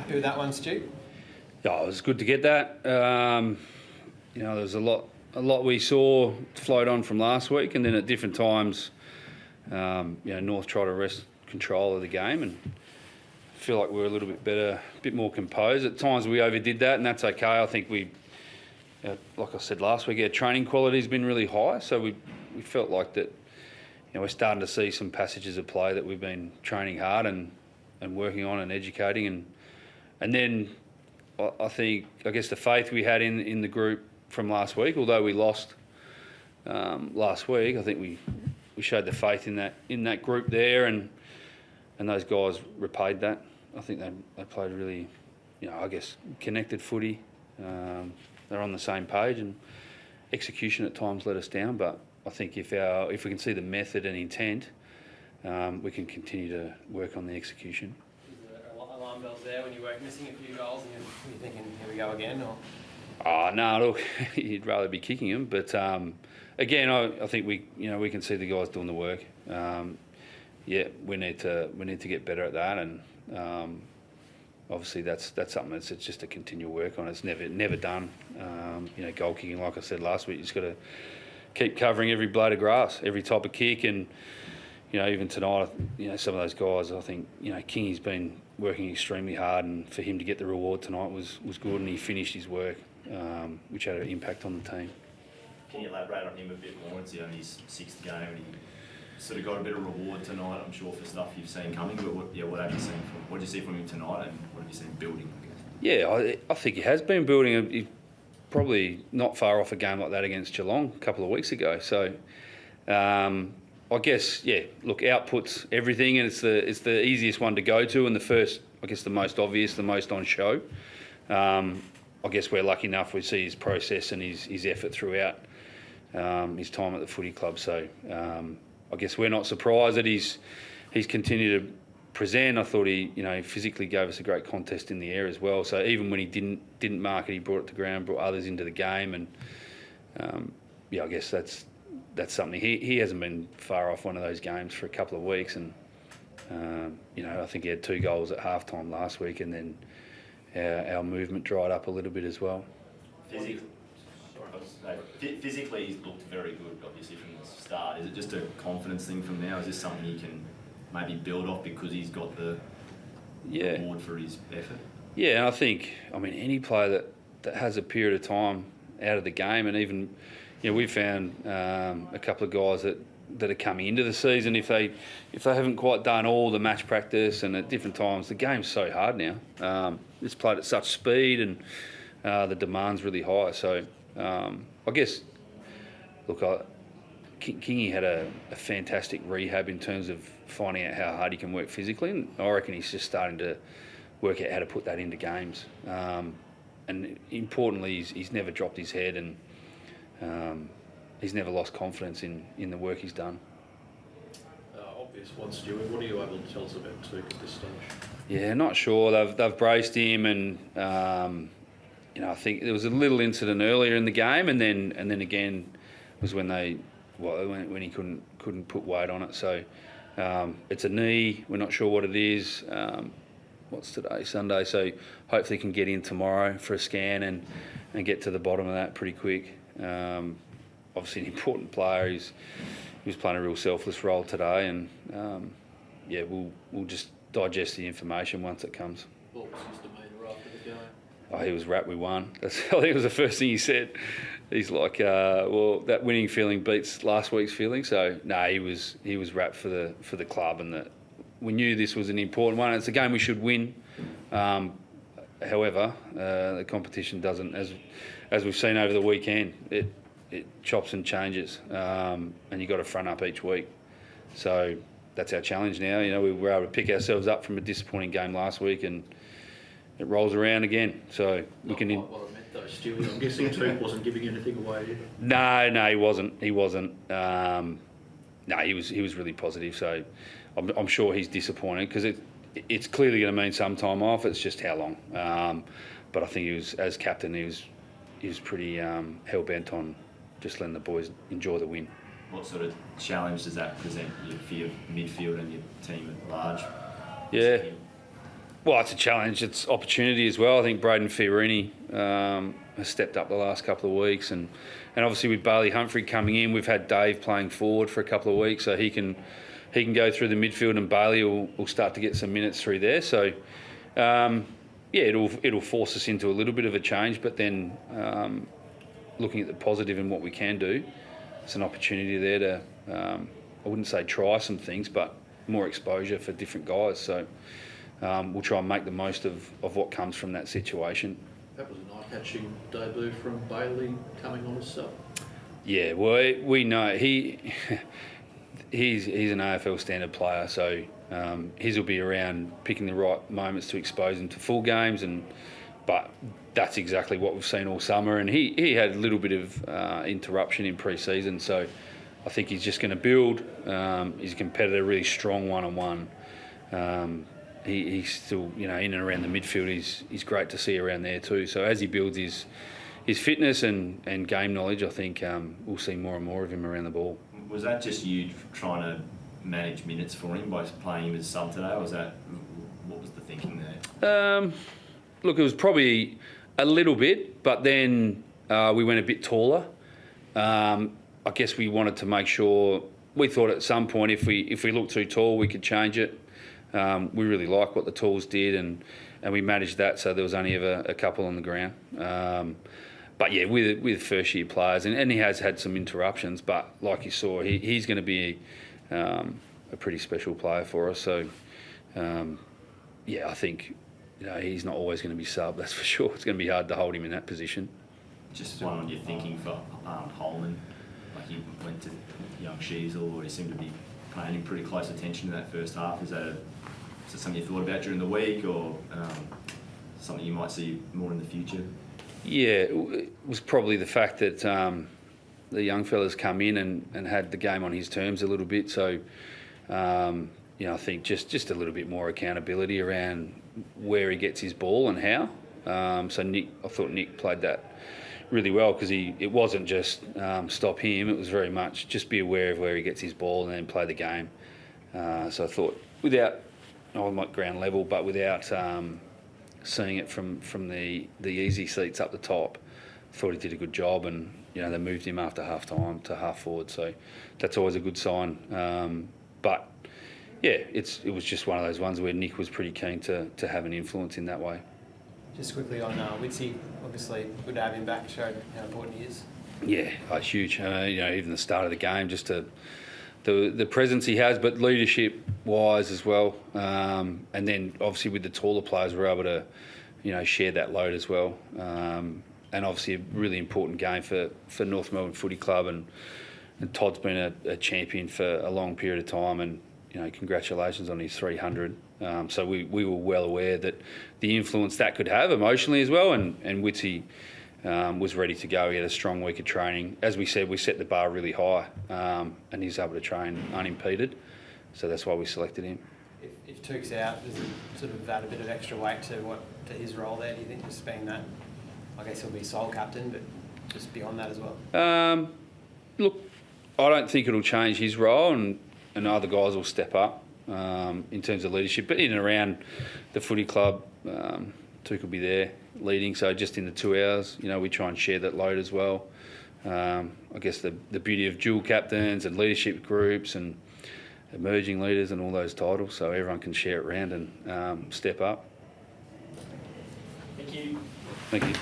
Who that one, Stu? Yeah, it was good to get that. There's a lot we saw float on from last week, and then at different times, North tried to wrest control of the game, and I feel like we were a little bit better, a bit more composed. At times we overdid that, and that's okay. I think like I said last week, our training quality has been really high, so we felt like that. We're starting to see some passages of play that we've been training hard and working on and educating, and then I guess the faith we had in the group from last week, although we lost last week, I think we showed the faith in that group there, and those guys repaid that. I think they played really, I guess, connected footy. They're on the same page, and execution at times let us down, but I think if we can see the method and intent, we can continue to work on the execution. Is there alarm bells there when you were missing a few goals and you're thinking, here we go again? Or? Oh, no, look, you'd rather be kicking them, but again, I think we can see the guys doing the work. We need to get better at that, and obviously that's something that's just a continual work on. It's never done. Goal kicking, like I said last week, you just got to keep covering every blade of grass, every type of kick, and even tonight, some of those guys, I think Kingy's been working extremely hard, and for him to get the reward tonight was good, and he finished his work, which had an impact on the team. Can you elaborate on him a bit more? It's only his sixth game, and he sort of got a bit of reward tonight, I'm sure, for stuff you've seen coming. But what have you seen what did you see from him tonight, and what have you seen building, I guess? Yeah, I think he has been building. He's probably not far off a game like that against Geelong a couple of weeks ago. So, I guess, look, output's everything, and it's the easiest one to go to, and the first, I guess, the most obvious, the most on show. I guess we're lucky enough we see his process and his effort throughout his time at the footy club. So I guess we're not surprised that he's continued to present. I thought he physically gave us a great contest in the air as well. So even when he didn't mark it, he brought it to ground, brought others into the game, and I guess that's something. He hasn't been far off one of those games for a couple of weeks, and I think he had 2 goals at halftime last week, and then our movement dried up a little bit as well. Physically, he's looked very good, obviously, from the start. Is it just a confidence thing from now? Is this something he can maybe build off because he's got the reward for his effort? Yeah, and I think, any player that has a period of time out of the game, and even, we found a couple of guys that are coming into the season, if they haven't quite done all the match practice and at different times, the game's so hard now. It's played at such speed, and the demand's really high. So I guess, look, Kingy had a fantastic rehab in terms of finding out how hard he can work physically, and I reckon he's just starting to work out how to put that into games. And importantly, he's never dropped his head, and he's never lost confidence in the work he's done. Obvious one, Stuart. What are you able to tell us about Took at this stage? Yeah, not sure. They've braced him, and I think there was a little incident earlier in the game, and then again was when when he couldn't put weight on it. So it's a knee. We're not sure what it is. What's today? Sunday. So hopefully he can get in tomorrow for a scan and get to the bottom of that pretty quick. Obviously an important player. He was playing a real selfless role today, and we'll just digest the information once it comes. What was his demeanour after the game? Oh, he was wrapped. We won. I think it was the first thing he said. He's like, that winning feeling beats last week's feeling. So no, he was wrapped for the club, and that we knew this was an important one. It's a game we should win. However, the competition doesn't, as we've seen over the weekend, it chops and changes, and you've got to front up each week. So that's our challenge now. We were able to pick ourselves up from a disappointing game last week, and it rolls around again. So we can. Not what I meant though, Stuart. I'm guessing Took wasn't giving anything away, did he? No, he wasn't. He was really positive. So I'm sure he's disappointed, because it's clearly going to mean some time off. It's just how long. But I think he was, as captain, he was pretty hell bent on just letting the boys enjoy the win. What sort of challenge does that present for your midfield and your team at large? Yeah. Well, it's a challenge. It's opportunity as well. I think Braden Fiorini has stepped up the last couple of weeks, and obviously with Bailey Humphrey coming in, we've had Dave playing forward for a couple of weeks, so he can go through the midfield, and Bailey will start to get some minutes through there. So it'll force us into a little bit of a change, but then looking at the positive and what we can do, it's an opportunity there to I wouldn't say try some things, but more exposure for different guys. So we'll try and make the most of what comes from that situation. That was an eye-catching debut from Bailey coming on as sub. Yeah, well, we know he's an AFL standard player, so his will be around picking the right moments to expose him to full games, but that's exactly what we've seen all summer, and he had a little bit of interruption in pre-season, so I think he's just going to build. He's a competitor, really strong one-on-one. He's still, in and around the midfield. He's great to see around there too. So as he builds his fitness and game knowledge, I think we'll see more and more of him around the ball. Was that just you trying to manage minutes for him by playing him as sub today, or what was the thinking there? Look, it was probably a little bit, but then we went a bit taller. I guess we wanted to make sure. We thought at some point if we looked too tall, we could change it. We really like what the talls did, and we managed that, so there was only ever a couple on the ground. But yeah, with first year players, and he has had some interruptions, but like you saw, he's going to be a pretty special player for us. So I think he's not always going to be sub, that's for sure. It's going to be hard to hold him in that position. Just one on your thinking for Holman, like he went to young Sheasel, or he seemed to be paying him pretty close attention in that first half. Is that something you thought about during the week, or something you might see more in the future? Yeah, it was probably the fact that the young fellas come in and had the game on his terms a little bit. So, I think just a little bit more accountability around where he gets his ball and how. I thought Nick played that really well, because it wasn't just stop him. It was very much just be aware of where he gets his ball and then play the game. So I thought without, not ground level, but without seeing it from the easy seats up the top, I thought he did a good job, and they moved him after half time to half forward, so that's always a good sign. But yeah, it was just one of those ones where Nick was pretty keen to have an influence in that way. Just quickly on Witsy, obviously good to have him back, showed how important he is. Yeah, it's huge. Even the start of the game, just the presence he has, but leadership-wise as well. And then obviously with the taller players, we're able to, share that load as well. And obviously a really important game for North Melbourne Footy Club, and Todd's been a champion for a long period of time, and congratulations on his 300. So we were well aware that the influence that could have emotionally as well, and Witsy was ready to go. He had a strong week of training. As we said, we set the bar really high, and he's able to train unimpeded, so that's why we selected him. If Took's out, does it sort of add a bit of extra weight to his role there, do you think, just being that? I guess he'll be sole captain, but just beyond that as well? Look, I don't think it'll change his role, and other guys will step up in terms of leadership. But in and around the footy club, Took will be there leading. So just in the 2 hours, we try and share that load as well. I guess the beauty of dual captains and leadership groups and emerging leaders and all those titles, so everyone can share it around and step up. Thank you. Thank you.